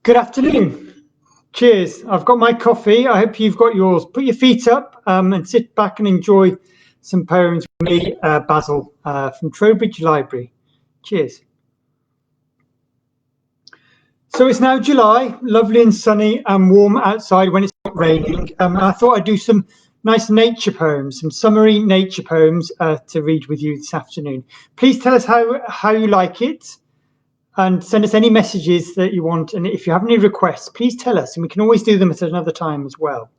Good afternoon. Cheers. I've got my coffee. I hope you've got yours. Put your feet up and sit back and enjoy some poems from me, Basil, from Trowbridge Library. Cheers. So it's now July, lovely and sunny and warm outside when it's not raining. I thought I'd do some nice nature poems, some summery nature poems to read with you this afternoon. Please tell us how you like it. And send us any messages that you want. And if you have any requests, please tell us, and we can always do them at another time as well.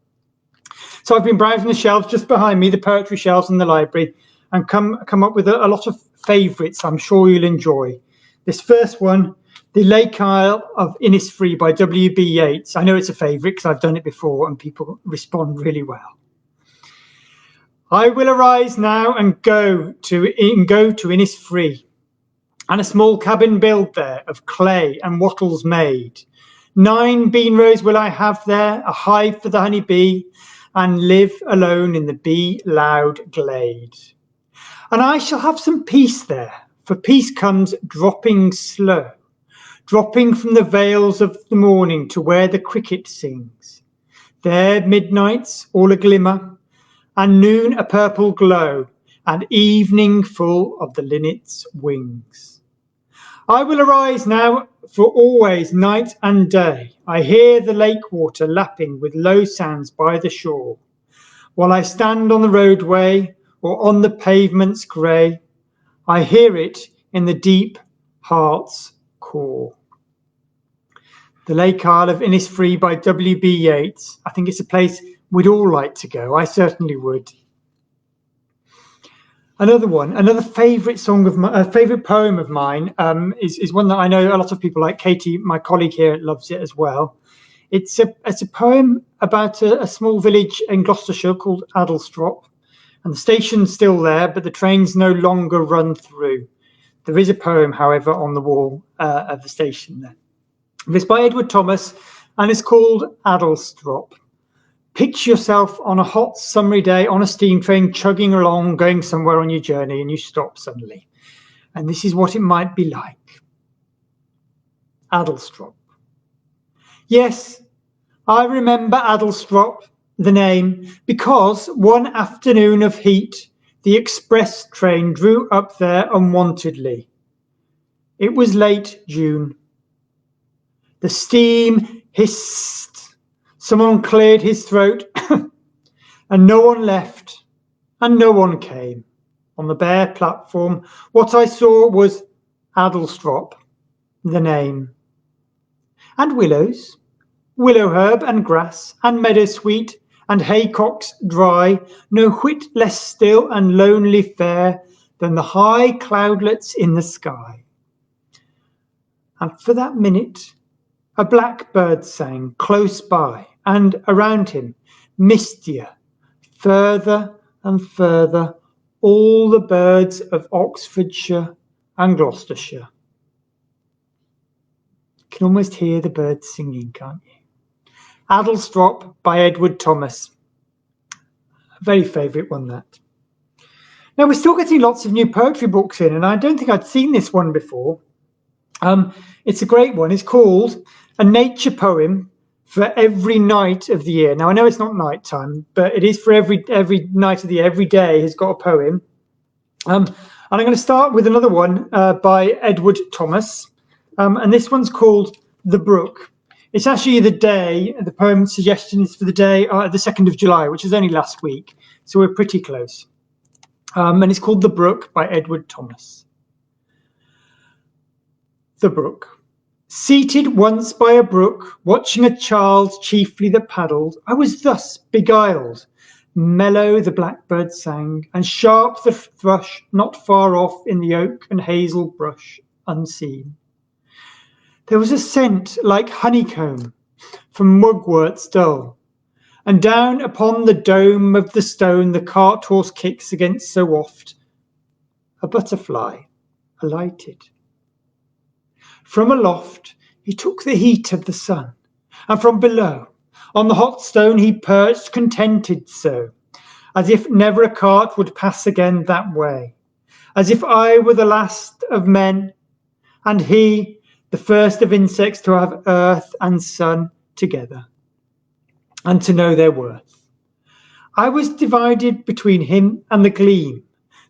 So I've been browsing the shelves just behind me, the poetry shelves in the library, and come up with a lot of favourites I'm sure you'll enjoy. This first one, The Lake Isle of Innisfree by W.B. Yeats. I know it's a favourite because I've done it before and people respond really well. I will arise now and go to Innisfree, and a small cabin build there of clay and wattles made. 9 bean rows will I have there, a hive for the honey bee, and live alone in the bee-loud glade. And I shall have some peace there, for peace comes dropping slow, dropping from the vales of the morning to where the cricket sings. There midnight's all a glimmer, and noon a purple glow, and evening full of the linnet's wings. I will arise now, for always night and day I hear the lake water lapping with low sounds by the shore, while I stand on the roadway or on the pavements grey, I hear it in the deep heart's core. The Lake Isle of Innisfree by W.B. Yeats. I think it's a place we'd all like to go. I certainly would. Another favourite favourite poem of mine is one that I know a lot of people, like Katie, my colleague here, loves it as well. It's a poem about a small village in Gloucestershire called Addlestrop, and the station's still there, but the trains no longer run through. There is a poem, however, on the wall of the station there. It's by Edward Thomas, and it's called Addlestrop. Picture yourself on a hot summery day on a steam train chugging along, going somewhere on your journey, and you stop suddenly. And this is what it might be like. Addlestrop. Yes, I remember Addlestrop, the name, because one afternoon of heat, the express train drew up there unwontedly. It was late June. The steam hissed. Someone cleared his throat, and no one left, and no one came. On the bare platform, what I saw was Addlestrop, the name. And willows, willow herb and grass, and meadowsweet, and haycocks dry, no whit less still and lonely fair than the high cloudlets in the sky. And for that minute, a blackbird sang close by, and around him, mistier, further and further, all the birds of Oxfordshire and Gloucestershire. You can almost hear the birds singing, can't you? Addlestrop by Edward Thomas. A very favourite one, that. Now, we're still getting lots of new poetry books in, and I don't think I'd seen this one before. It's a great one. It's called A Nature Poem for Every Night of the Year. Now, I know it's not night time, but it is for every night of the year. Every day has got a poem. And I'm going to start with another one by Edward Thomas. And this one's called The Brook. It's actually the poem suggestion is for the day, the 2nd of July, which is only last week. So we're pretty close. And it's called The Brook by Edward Thomas. The Brook. Seated once by a brook, watching a child chiefly that paddled, I was thus beguiled. Mellow the blackbird sang, and sharp the thrush not far off in the oak and hazel brush unseen. There was a scent like honeycomb from mugworts dull, and down upon the dome of the stone the cart horse kicks against so oft, a butterfly alighted. From aloft he took the heat of the sun, and from below on the hot stone he perched contented so, as if never a cart would pass again that way, as if I were the last of men, and he the first of insects to have earth and sun together, and to know their worth. I was divided between him and the gleam,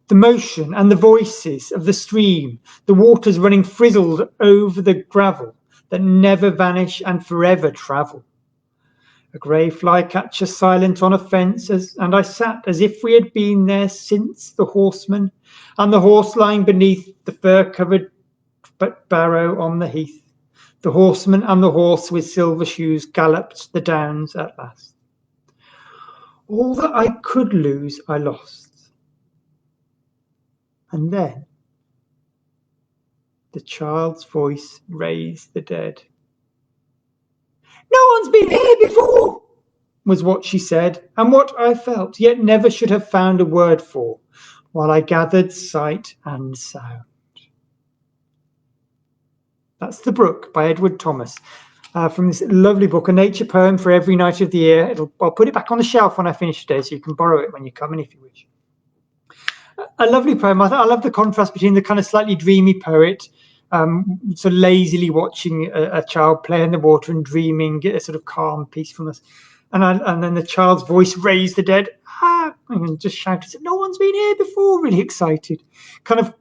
the motion and the voices of the stream, the waters running frizzled over the gravel that never vanish and forever travel. A grey flycatcher silent on a fence, and I sat as if we had been there since the horseman, and the horse lying beneath the fur-covered barrow on the heath. The horseman and the horse with silver shoes galloped the downs at last. All that I could lose I lost. And then the child's voice raised the dead. "No one's been here before," was what she said, and what I felt, yet never should have found a word for, while I gathered sight and sound. That's The Brook by Edward Thomas, from this lovely book, A Nature Poem for Every Night of the Year. I'll put it back on the shelf when I finish today, so you can borrow it when you come in if you wish. A lovely poem. I love the contrast between the kind of slightly dreamy poet, sort of lazily watching a child play in the water and dreaming a sort of calm peacefulness, and then the child's voice raised the dead, and just shouted, "No one's been here before!" Really excited, kind of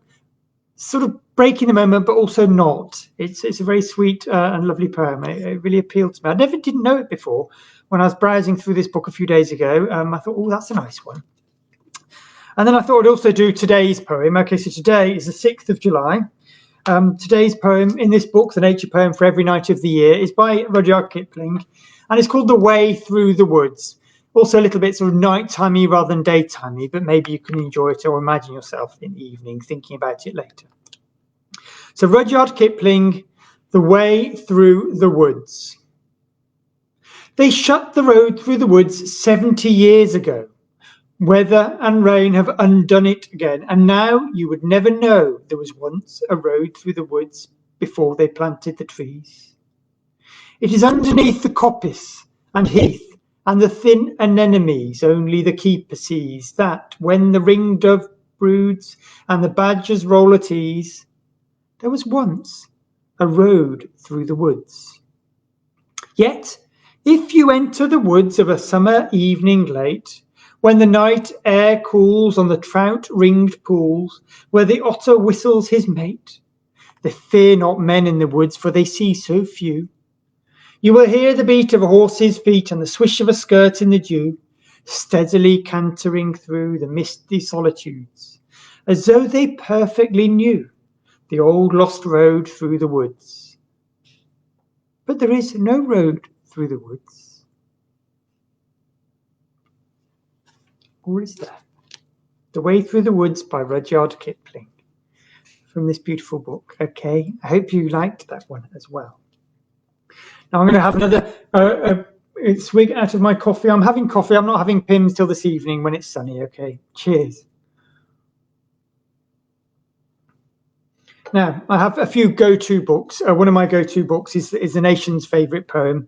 sort of breaking the moment, but also not. It's a very sweet and lovely poem. It really appealed to me. I didn't know it before. When I was browsing through this book a few days ago, I thought, oh, that's a nice one. And then I thought I'd also do today's poem. Okay, so today is the 6th of July. Today's poem in this book, The Nature Poem for Every Night of the Year, is by Rudyard Kipling, and it's called The Way Through the Woods. Also a little bit sort of nightimey rather than daytimey, but maybe you can enjoy it or imagine yourself in the evening thinking about it later. So Rudyard Kipling, The Way Through the Woods. They shut the road through the woods 70 years ago. Weather and rain have undone it again, and now you would never know there was once a road through the woods before they planted the trees. It is underneath the coppice and heath and the thin anemones only the keeper sees, that when the ring-dove broods and the badgers roll at ease, there was once a road through the woods. Yet, if you enter the woods of a summer evening late, when the night air cools on the trout-ringed pools, where the otter whistles his mate, they fear not men in the woods, for they see so few. You will hear the beat of a horse's feet and the swish of a skirt in the dew, steadily cantering through the misty solitudes, as though they perfectly knew the old lost road through the woods. But there is no road through the woods. Or is there? The Way Through the Woods by Rudyard Kipling, from this beautiful book. Okay, I hope you liked that one as well. Now I'm going to have another swig out of my coffee. I'm having coffee. I'm not having Pimm's till this evening when it's sunny. Okay, cheers. Now I have a few go-to books. One of my go-to books is the nation's favourite poem.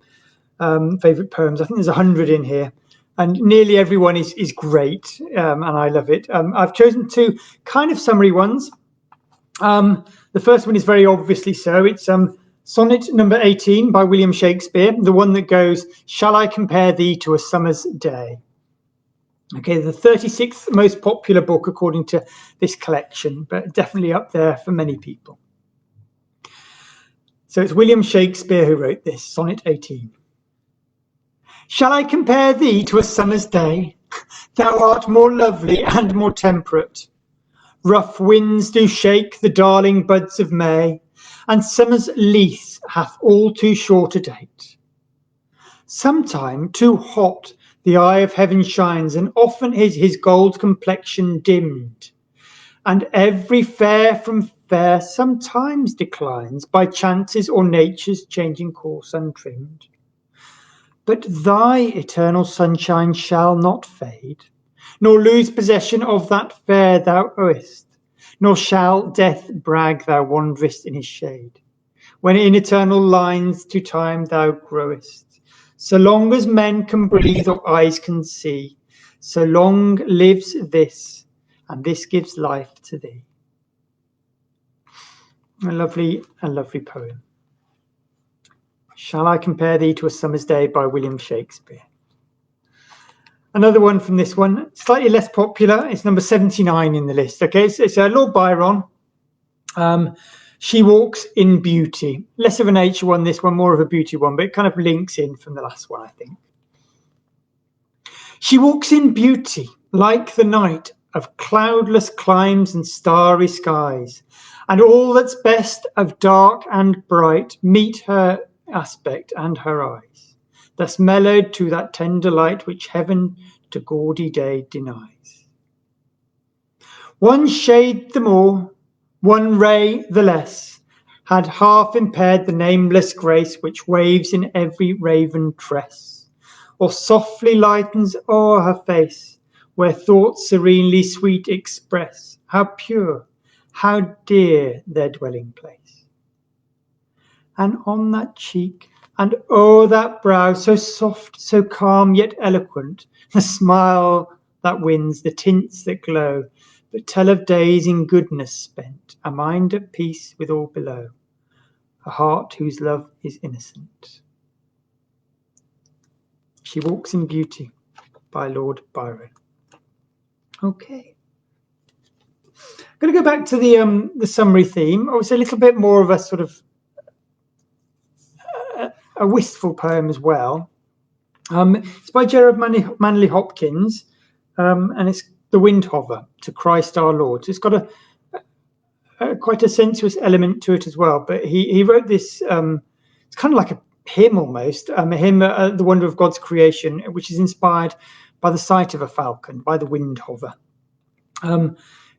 Favourite poems. I think there's 100 in here, and nearly everyone is great, and I love it. I've chosen two kind of summary ones. The first one is very obviously so. It's Sonnet number 18 by William Shakespeare, the one that goes, "Shall I compare thee to a summer's day?" Okay, the 36th most popular book according to this collection, but definitely up there for many people. So it's William Shakespeare who wrote this, Sonnet 18. Shall I compare thee to a summer's day? Thou art more lovely and more temperate. Rough winds do shake the darling buds of May, and summer's lease hath all too short a date. Sometime too hot the eye of heaven shines, and often is his gold complexion dimmed, and every fair from fair sometimes declines by chances or nature's changing course untrimmed. But thy eternal sunshine shall not fade, nor lose possession of that fair thou owest, nor shall death brag thou wanderest in his shade, when in eternal lines to time thou growest. So long as men can breathe or eyes can see, so long lives this, and this gives life to thee. A lovely poem. Shall I compare thee to a summer's day by William Shakespeare? Another one from this one, slightly less popular. It's number 79 in the list. Okay, it's Lord Byron. She walks in beauty. Less of a nature one, this one, more of a beauty one, but it kind of links in from the last one, I think. She walks in beauty, like the night of cloudless climes and starry skies, and all that's best of dark and bright meet her aspect and her eyes, thus mellowed to that tender light which heaven to gaudy day denies. One shade the more, one ray the less, had half impaired the nameless grace which waves in every raven tress, or softly lightens o'er her face, where thoughts serenely sweet express how pure, how dear their dwelling place. And on that cheek, and o'er that brow, so soft, so calm, yet eloquent, the smile that wins, the tints that glow, but tell of days in goodness spent, a mind at peace with all below, a heart whose love is innocent. She Walks in Beauty by Lord Byron. Okay. I'm going to go back to the summary theme. Oh, it's a little bit more of a sort of a wistful poem as well. It's by Gerard Manley Hopkins, and it's The Windhover, to Christ our Lord. So it's got quite a sensuous element to it as well. But he wrote this. It's kind of like a hymn almost, a hymn, The Wonder of God's Creation, which is inspired by the sight of a falcon, by the Windhover.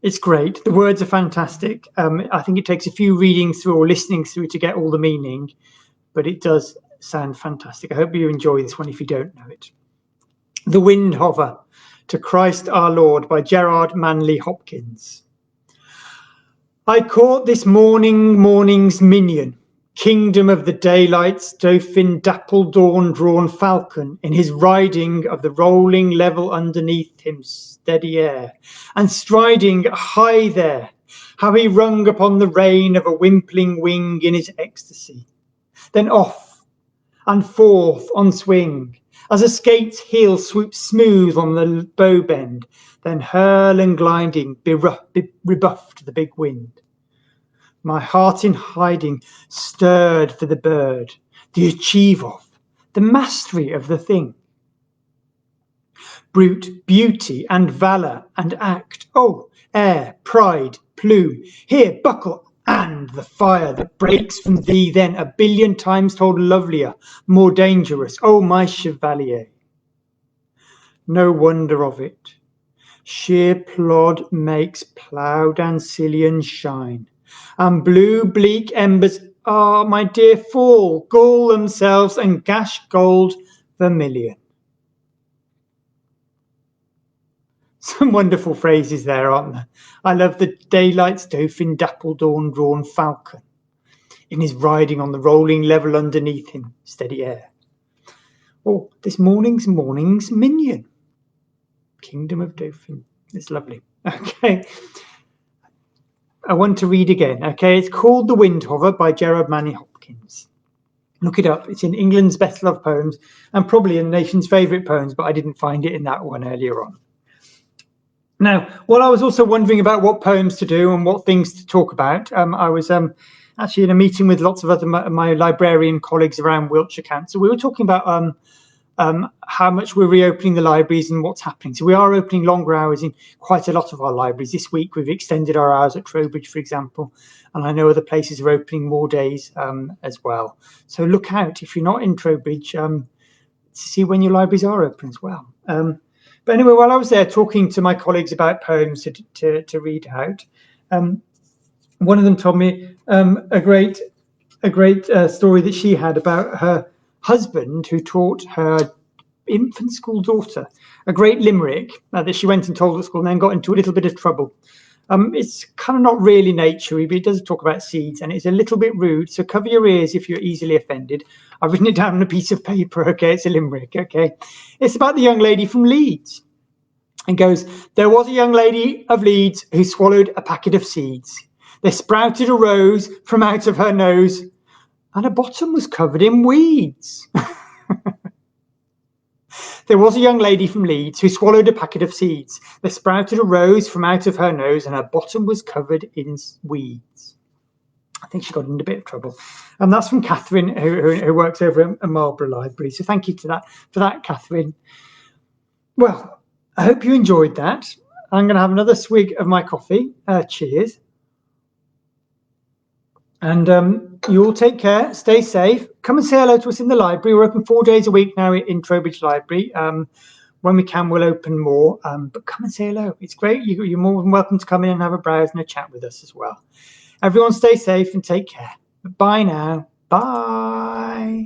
It's great. The words are fantastic. I think it takes a few readings through or listening through to get all the meaning, but it does sound fantastic. I hope you enjoy this one if you don't know it. The Windhover, to Christ our Lord by Gerard Manley Hopkins. I caught this morning's minion, kingdom of the daylight's dauphin, dapple dawn drawn falcon, in his riding of the rolling level underneath him steady air, and striding high there, how he rung upon the rein of a wimpling wing in his ecstasy, then off and forth on swing, as a skate's heel swoops smooth on the bow bend, then hurl and gliding rebuffed the big wind. My heart in hiding stirred for the bird, the achieve of, the mastery of the thing. Brute beauty and valour and act, oh, air, pride, plume, here buckle, and the fire that breaks from thee then a billion times told lovelier, more dangerous, oh, my chevalier. No wonder of it, sheer plod makes ploughed ancillion shine, and blue bleak embers are, my dear, fall, gall themselves and gash gold vermilion. Some wonderful phrases there, aren't there? I love the daylight's dauphin, dapple dawn drawn falcon, in his riding on the rolling level underneath him, steady air. Or this morning's minion, kingdom of dauphin. It's lovely. Okay. I want to read again. Okay, it's called The Windhover by Gerard Manley Hopkins. Look it up. It's in England's best loved poems and probably in the nation's favourite poems, but I didn't find it in that one earlier on. Now, while I was also wondering about what poems to do and what things to talk about, I was actually in a meeting with lots of other my librarian colleagues around Wiltshire Council. We were talking about how much we're reopening the libraries and what's happening. So we are opening longer hours in quite a lot of our libraries. This week we've extended our hours at Trowbridge, for example, and I know other places are opening more days as well. So look out if you're not in Trowbridge to see when your libraries are open as well. But anyway, while I was there talking to my colleagues about poems to read out, one of them told me a great story that she had about her husband who taught her infant school daughter a great limerick that she went and told at school and then got into a little bit of trouble. It's kind of not really naturey, but it does talk about seeds and it's a little bit rude, so cover your ears if you're easily offended. I've written it down on a piece of paper. Okay, it's a limerick. Okay, it's about the young lady from Leeds. It goes, there was a young lady of Leeds who swallowed a packet of seeds. There sprouted a rose from out of her nose. and her bottom was covered in weeds. There was a young lady from Leeds who swallowed a packet of seeds. There sprouted a rose from out of her nose, and her bottom was covered in weeds. I think she got in a bit of trouble. And that's from Catherine, who works over at Marlborough Library. So thank you for that, Catherine. Well, I hope you enjoyed that. I'm going to have another swig of my coffee. Cheers. And you all take care. Stay safe. Come and say hello to us in the library. We're open 4 days a week now in Trowbridge Library. When we can, we'll open more. But come and say hello. It's great. You're more than welcome to come in and have a browse and a chat with us as well. Everyone stay safe and take care. Bye now. Bye.